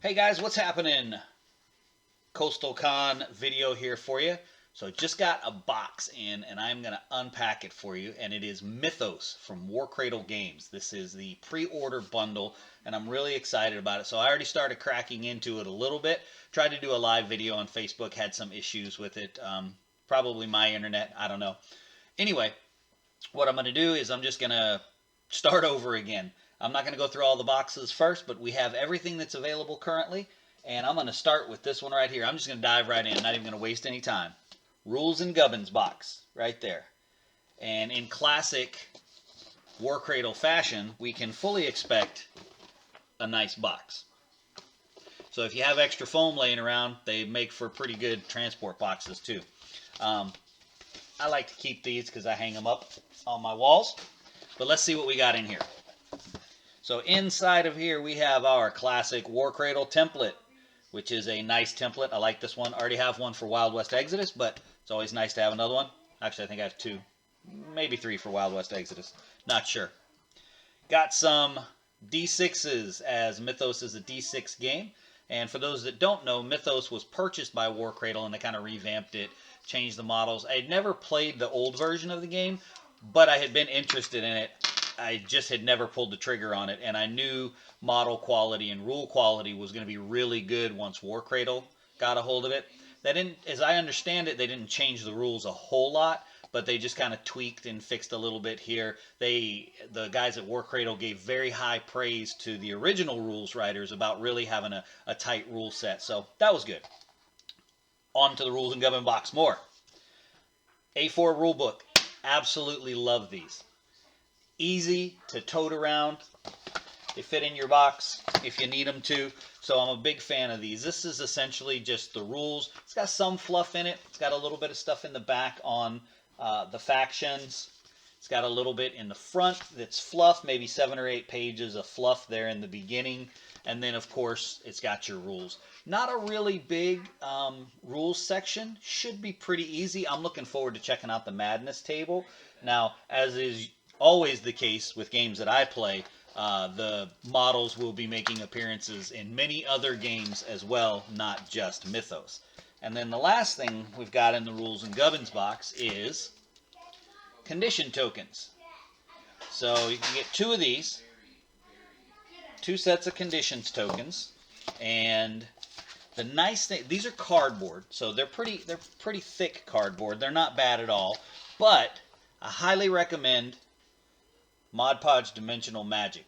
Hey guys, what's happening? CoastalCon video here for you. So I just got a box in and I'm going to unpack it for you, and it is Mythos from Warcradle Games. This is the pre-order bundle and I'm really excited about it. So I already started cracking into it a little bit. Tried to do a live video on Facebook, had some issues with it. Probably my internet, I don't know. Anyway, what I'm going to do is I'm just going to start over again. I'm not going to go through all the boxes first, but we have everything that's available currently. And I'm going to start with this one right here. I'm just going to dive right in, not even going to waste any time. Rules and Gubbins box, right there. And in classic Warcradle fashion, we can fully expect a nice box. So if you have extra foam laying around, they make for pretty good transport boxes too. I like to keep these because I hang them up on my walls. But let's see what we got in here. So inside of here we have our classic Warcradle template, which is a nice template. I like this one. I already have one for Wild West Exodus, but it's always nice to have another one. Actually, I think I have two, maybe three for Wild West Exodus. Not sure. Got some D6s, as Mythos is a D6 game. And for those that don't know, Mythos was purchased by Warcradle and they kind of revamped it, changed the models. I had never played the old version of the game, but I had been interested in it. I just had never pulled the trigger on it, and I knew model quality and rule quality was going to be really good once Warcradle got a hold of it. They didn't, as I understand it, they didn't change the rules a whole lot, but they just kind of tweaked and fixed a little bit here. The guys at Warcradle gave very high praise to the original rules writers about really having a tight rule set, so that was good. On to the Rules and Govern box more. A4 rule book. Absolutely love these. Easy to tote around. They fit in your box if you need them to. So I'm a big fan of these. This is essentially just the rules. It's got some fluff in it. It's got a little bit of stuff in the back on the factions. It's got a little bit in the front that's fluff, maybe 7 or 8 pages of fluff there in the beginning. And then, of course, it's got your rules. Not a really big rules section. Should be pretty easy. I'm looking forward to checking out the Madness table. Now, as is always the case with games that I play, the models will be making appearances in many other games as well, not just Mythos. And then the last thing we've got in the Rules and Gubbins box is condition tokens. So you can get 2 of these, 2 sets of conditions tokens, and the nice thing, these are cardboard, so they're pretty thick cardboard. They're not bad at all, but I highly recommend Mod Podge Dimensional Magic.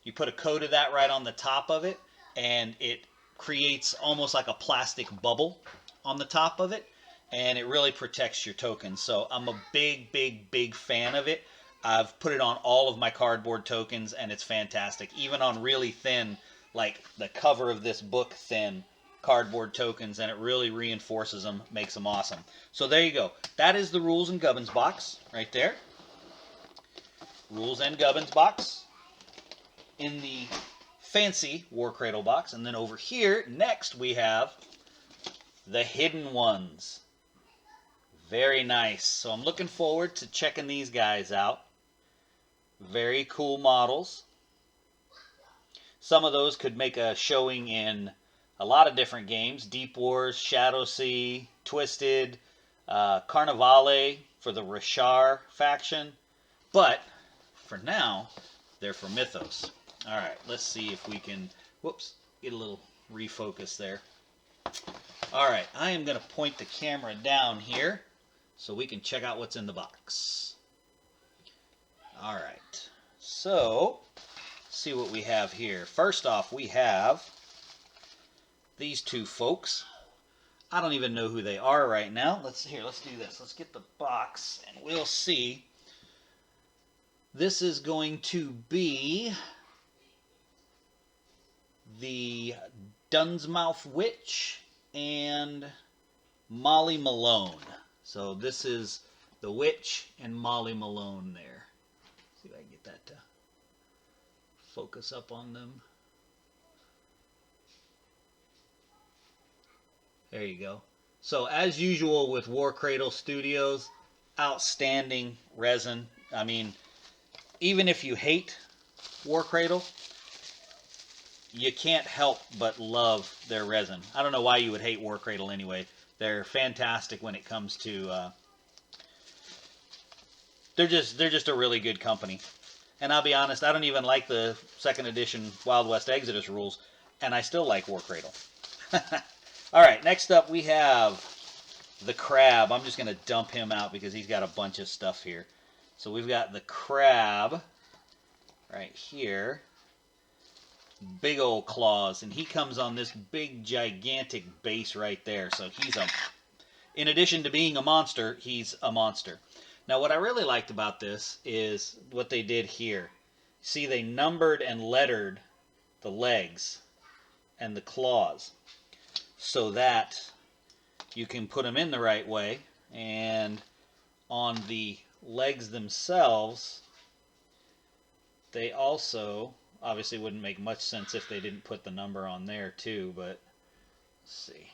You put a coat of that right on the top of it, and it creates almost like a plastic bubble on the top of it, and it really protects your tokens. So I'm a big fan of it. I've put it on all of my cardboard tokens, and it's fantastic. Even on really thin, like the cover of this book thin cardboard tokens, and it really reinforces them, makes them awesome. So there you go. That is the Rules and Gubbins box right there. Rules and Gubbins box in the fancy Warcradle box. And then over here, next we have the hidden ones. Very nice. So I'm looking forward to checking these guys out. Very cool models. Some of those could make a showing in a lot of different games. Deep Wars, Shadow Sea, Twisted, Carnivale for the Rashar faction. But for now, they're for Mythos. All right, let's see if we can, whoops, get a little refocus there. All right, I am going to point the camera down here so we can check out what's in the box. All right, so let's see what we have here. First off, we have these 2 folks. I don't even know who they are right now. Let's do this. Let's get the box and we'll see. This is going to be the Dunsmouth Witch and Molly Malone. So this is the Witch and Molly Malone there. See if I can get that to focus up on them. There you go. So as usual with Warcradle Studios, outstanding resin. I mean, even if you hate Warcradle, you can't help but love their resin. I don't know why you would hate Warcradle anyway. They're fantastic when it comes to. They're just a really good company. And I'll be honest, I don't even like the 2nd edition Wild West Exodus rules, and I still like Warcradle. All right, next up we have the Crab. I'm just going to dump him out because he's got a bunch of stuff here. So we've got the Crab right here. Big old claws, and he comes on this big gigantic base right there. So he's in addition to being a monster, he's a monster. Now what I really liked about this is what they did here. See, they numbered and lettered the legs and the claws so that you can put them in the right way. And on the legs themselves, they also, obviously wouldn't make much sense if they didn't put the number on there too, but let's see.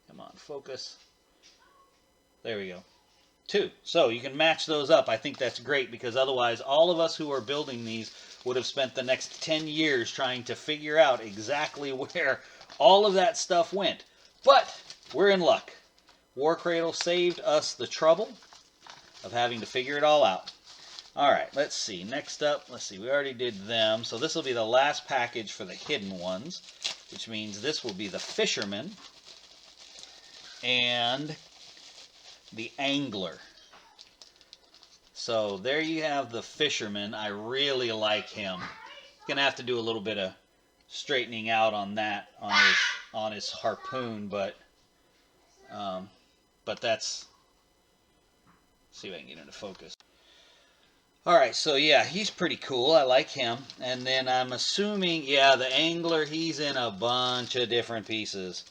Come on, focus. There we go. 2. So you can match those up. I think that's great because otherwise all of us who are building these would have spent the next 10 years trying to figure out exactly where all of that stuff went. But we're in luck. Warcradle saved us the trouble of having to figure it all out. All right, let's see. Next up, let's see. We already did them. So this will be the last package for the hidden ones, which means this will be the Fisherman and the Angler. So there you have the Fisherman. I really like him. Gonna have to do a little bit of straightening out on that on his harpoon, but that's. See if I can get into focus. All right, so yeah, he's pretty cool. I like him. And then I'm assuming, yeah, the Angler, he's in a bunch of different pieces.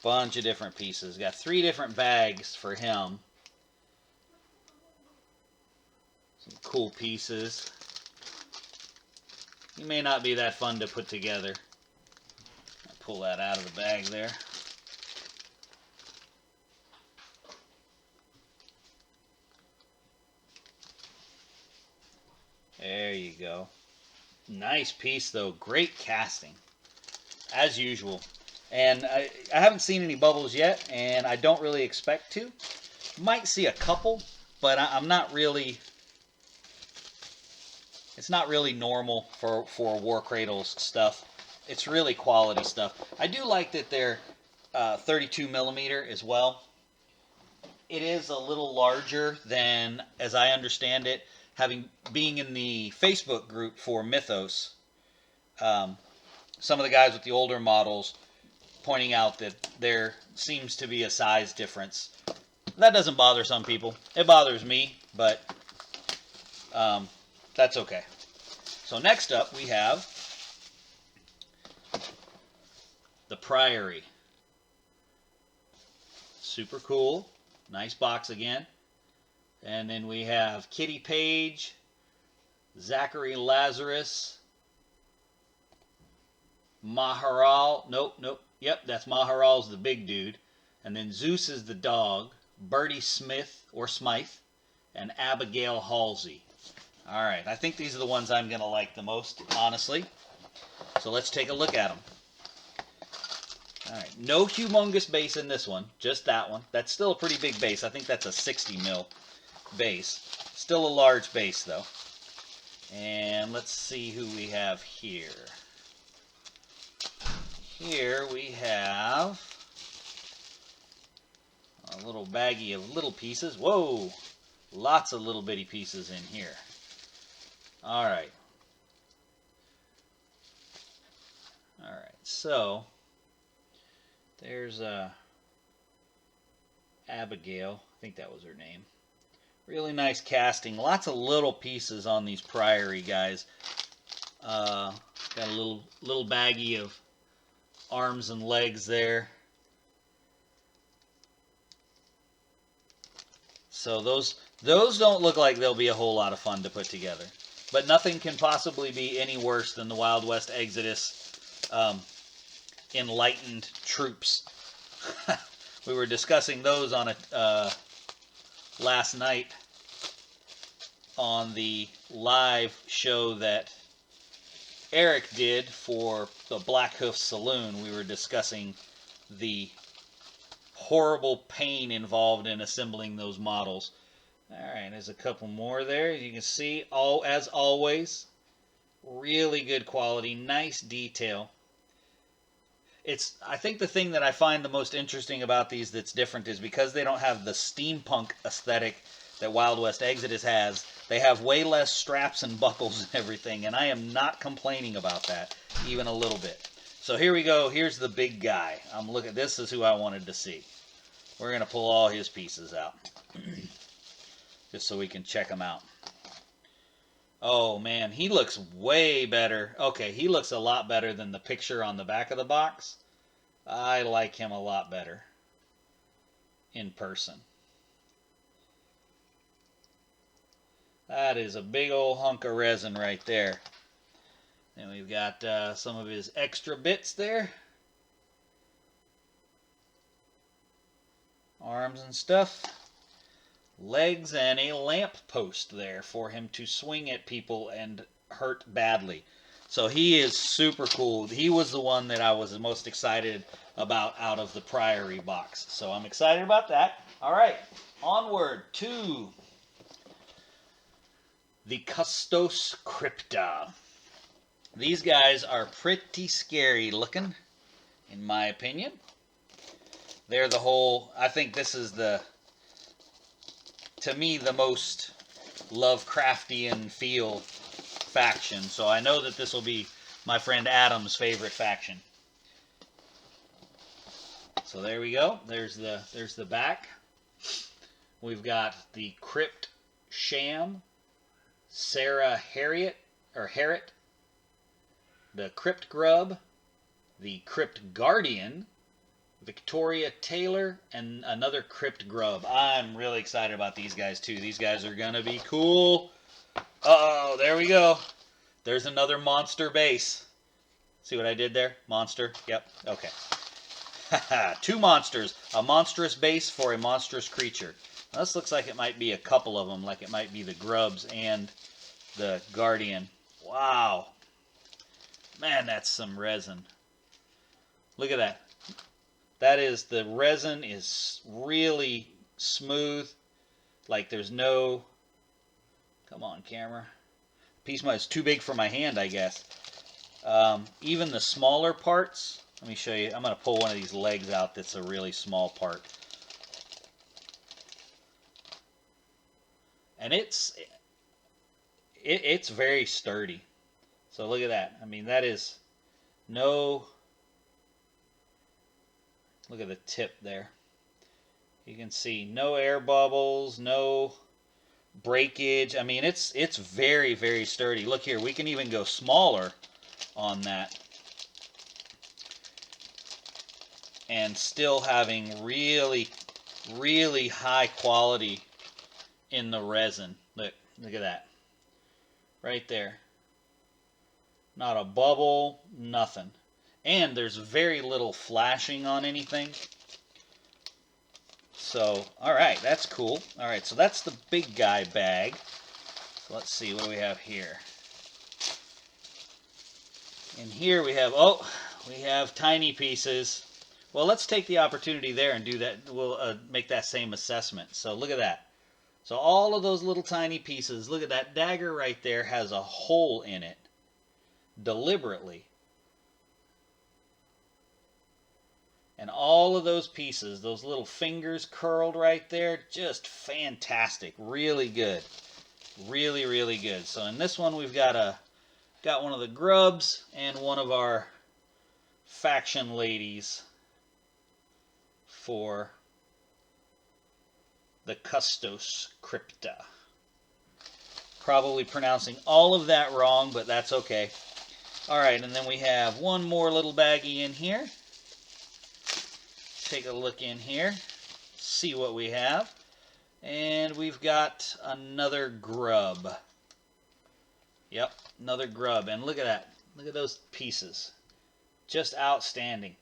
Bunch of different pieces. Got 3 different bags for him. Some cool pieces. He may not be that fun to put together. I'll pull that out of the bag there. There you go. Nice piece though. Great casting. As usual. And I haven't seen any bubbles yet, and I don't really expect to. Might see a couple, but I'm not really. It's not really normal for Warcradle's stuff. It's really quality stuff. I do like that they're 32 millimeter as well. It is a little larger than, as I understand it, being in the Facebook group for Mythos. Some of the guys with the older models pointing out that there seems to be a size difference. That doesn't bother some people. It bothers me, but that's okay. So next up we have the Priory. Super cool. Nice box again. And then we have Kitty Page, Zachary Lazarus, Maharal. Nope. Yep, that's Maharal's the big dude. And then Zeus is the dog, Bertie Smith, or Smythe, and Abigail Halsey. All right, I think these are the ones I'm going to like the most, honestly. So let's take a look at them. All right, no humongous base in this one, just that one. That's still a pretty big base. I think that's a 60 mil base. Still a large base, though. And let's see who we have here. Here we have a little baggie of little pieces. Whoa! Lots of little bitty pieces in here. All right. So there's Abigail. I think that was her name. Really nice casting. Lots of little pieces on these Priory guys. Got a little baggie of arms and legs there. So those don't look like they'll be a whole lot of fun to put together. But nothing can possibly be any worse than the Wild West Exodus enlightened troops. We were discussing those on last night on the live show that Eric did for the Black Hoof Saloon. We were discussing the horrible pain involved in assembling those models. Alright, there's a couple more there. You can see, as always, really good quality, nice detail. I think the thing that I find the most interesting about these that's different is because they don't have the steampunk aesthetic that Wild West Exodus has, they have way less straps and buckles and everything, and I am not complaining about that, even a little bit. So here we go. Here's the big guy. This is who I wanted to see. We're going to pull all his pieces out, just so we can check them out. Oh, man, he looks way better. Okay, he looks a lot better than the picture on the back of the box. I like him a lot better in person. That is a big old hunk of resin right there. And we've got some of his extra bits there. Arms and stuff. Legs and a lamp post there for him to swing at people and hurt badly. So he is super cool. He was the one that I was the most excited about out of the Priory box. So I'm excited about that. All right, onward to the Custos Crypta. These guys are pretty scary looking, in my opinion. They're the whole, I think this is to me, the most Lovecraftian feel faction. So I know that this will be my friend Adam's favorite faction. So there we go. There's the back. We've got the Crypt Sham, Sarah Harriet, the Crypt Grub, the Crypt Guardian, Victoria Taylor, and another Crypt Grub. I'm really excited about these guys too. These guys are going to be cool. Uh-oh, there we go. There's another monster base. See what I did there? Monster. Yep. Okay. Two monsters. A monstrous base for a monstrous creature. Now, this looks like it might be a couple of them, like it might be the Grubs and the Guardian. Wow. Man, that's some resin. Look at that. The resin is really smooth. Like there's no, come on camera. Piece is too big for my hand, I guess. Even the smaller parts, let me show you. I'm going to pull one of these legs out that's a really small part. And it's very sturdy. So look at that. I mean, that is no... Look at the tip there. You can see no air bubbles, no breakage. I mean, it's very, very sturdy. Look here, we can even go smaller on that. And still having really, really high quality in the resin. Look at that. Right there. Not a bubble, nothing. And there's very little flashing on anything. So, alright, that's cool. Alright, so that's the big guy bag. So let's see, what do we have here? In here we have tiny pieces. Well, let's take the opportunity there and do that. We'll make that same assessment. So look at that. So all of those little tiny pieces, look at that dagger right there has a hole in it. Deliberately. And all of those pieces, those little fingers curled right there, just fantastic. Really good. Really, really good. So in this one we've got one of the Grubs and one of our faction ladies for the Custos Crypta. Probably pronouncing all of that wrong, but that's okay. Alright, and then we have one more little baggie in here. Take a look in here, see what we have. And we've got another Grub. Yep, another Grub. And look at that. Look at those pieces. Just outstanding.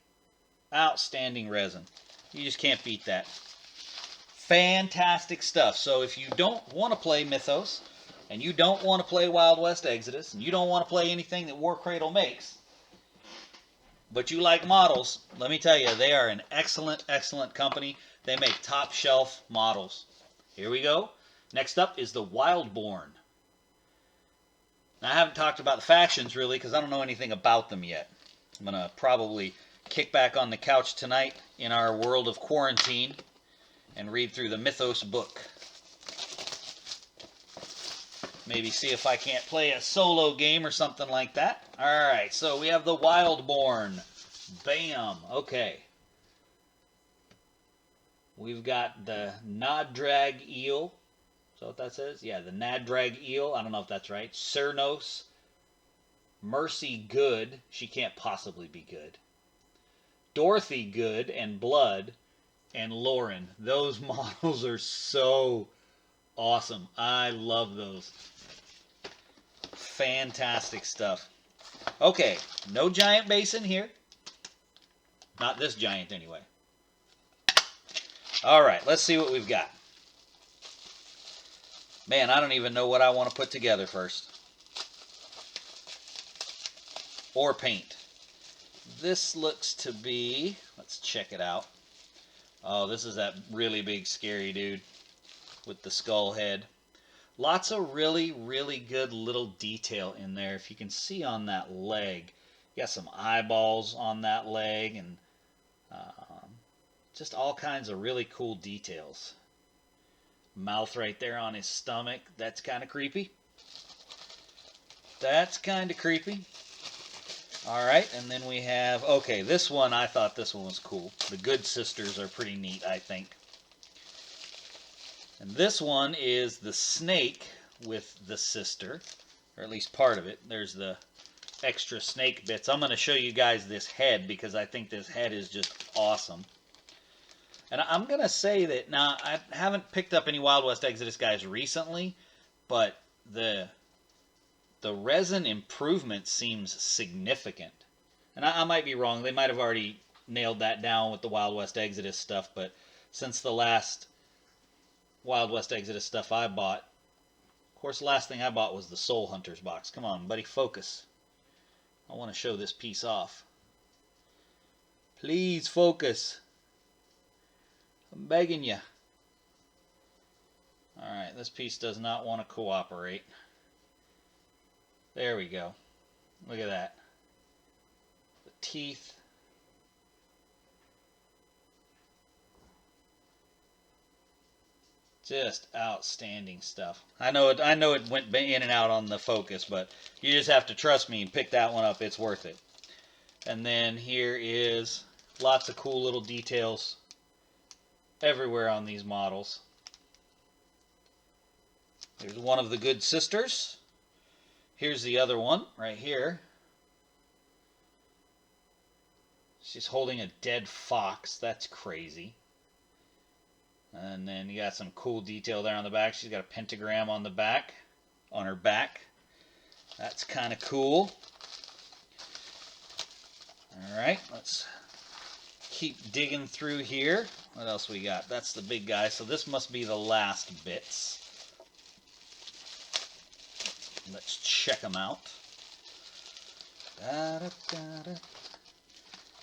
Outstanding resin. You just can't beat that. Fantastic stuff. So if you don't want to play Mythos, and you don't want to play Wild West Exodus, and you don't want to play anything that Warcradle makes, but you like models, let me tell you, they are an excellent, excellent company. They make top shelf models. Here we go. Next up is the Wildborn. Now, I haven't talked about the factions really because I don't know anything about them yet. I'm going to probably kick back on the couch tonight in our world of quarantine and read through the Mythos book. Maybe see if I can't play a solo game or something like that. Alright, so we have the Wildborn. Bam. Okay. We've got the Nadrag Eel. Is that what that says? Yeah, the Nadrag Eel. I don't know if that's right. Cernos. Mercy Good. She can't possibly be good. Dorothy Good and Blood. And Lauren. Those models are so awesome. I love those. Fantastic stuff. Okay, no giant basin here. Not this giant anyway. Alright, let's see what we've got. Man, I don't even know what I want to put together first. Or paint. This looks to be... Let's check it out. Oh, this is that really big scary dude with the skull head. Lots of really, really good little detail in there. If you can see on that leg, you got some eyeballs on that leg and just all kinds of really cool details. Mouth right there on his stomach. That's kind of creepy. That's kind of creepy. Alright, and then we have... Okay, this one, I thought this one was cool. The Good Sisters are pretty neat, I think. And this one is the snake with the sister, or at least part of it. There's the extra snake bits. I'm going to show you guys this head because I think this head is just awesome. And I'm going to say that, now, I haven't picked up any Wild West Exodus guys recently, but the resin improvement seems significant. And I might be wrong. They might have already nailed that down with the Wild West Exodus stuff, but since the last Wild West Exodus stuff I bought. Of course, the last thing I bought was the Soul Hunters box. Come on, buddy, focus. I want to show this piece off. Please focus. I'm begging you. Alright, this piece does not want to cooperate. There we go. Look at that. The teeth. Just outstanding stuff. I know it went in and out on the focus, but you just have to trust me and pick that one up. It's worth it. And then here is lots of cool little details everywhere on these models. There's one of the Good Sisters. Here's the other one right here. She's holding a dead fox. That's crazy. And then you got some cool detail there on the back. She's got a pentagram on the back, on her back. That's kind of cool. Alright, let's keep digging through here. What else we got? That's the big guy. So this must be the last bits. Let's check them out.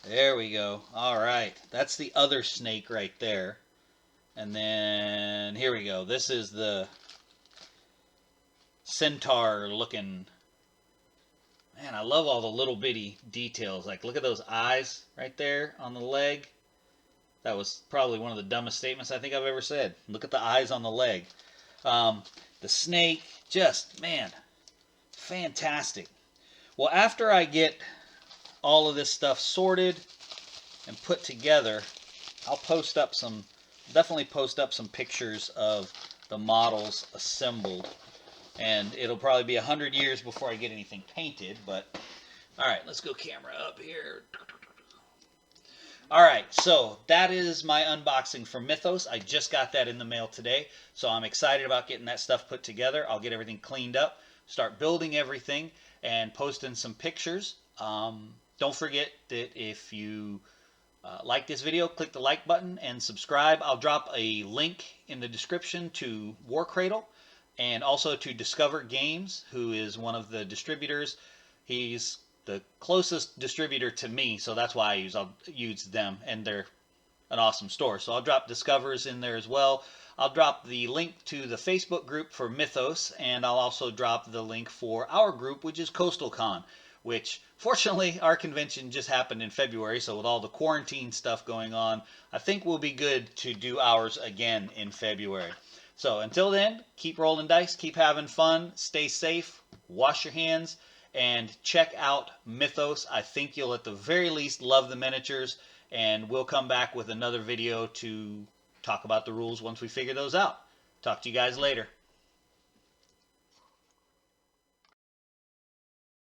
There we go. Alright, that's the other snake right there. And then, here we go. This is the centaur looking. Man, I love all the little bitty details. Like, look at those eyes right there on the leg. That was probably one of the dumbest statements I think I've ever said. Look at the eyes on the leg. The snake, just, man, fantastic. Well, after I get all of this stuff sorted and put together, I'll post up some... Definitely post up some pictures of the models assembled, and it'll probably be 100 years before I get anything painted, but alright, let's go camera up here. Alright, so that is my unboxing from Mythos. I just got that in the mail today, so I'm excited about getting that stuff put together. I'll get everything cleaned up, start building everything, and posting some pictures. Don't forget that if you like this video, click the like button and subscribe. I'll drop a link in the description to Warcradle, and also to Discover Games, who is one of the distributors. He's the closest distributor to me, so that's why I'll use them, and they're an awesome store. So I'll drop Discover's in there as well. I'll drop the link to the Facebook group for Mythos, and I'll also drop the link for our group, which is CoastalCon, which fortunately our convention just happened in February, so with all the quarantine stuff going on, I think we'll be good to do ours again in February. So until then, keep rolling dice, keep having fun, stay safe, wash your hands, and check out Mythos. I think you'll at the very least love the miniatures, and we'll come back with another video to talk about the rules once we figure those out. Talk to you guys later.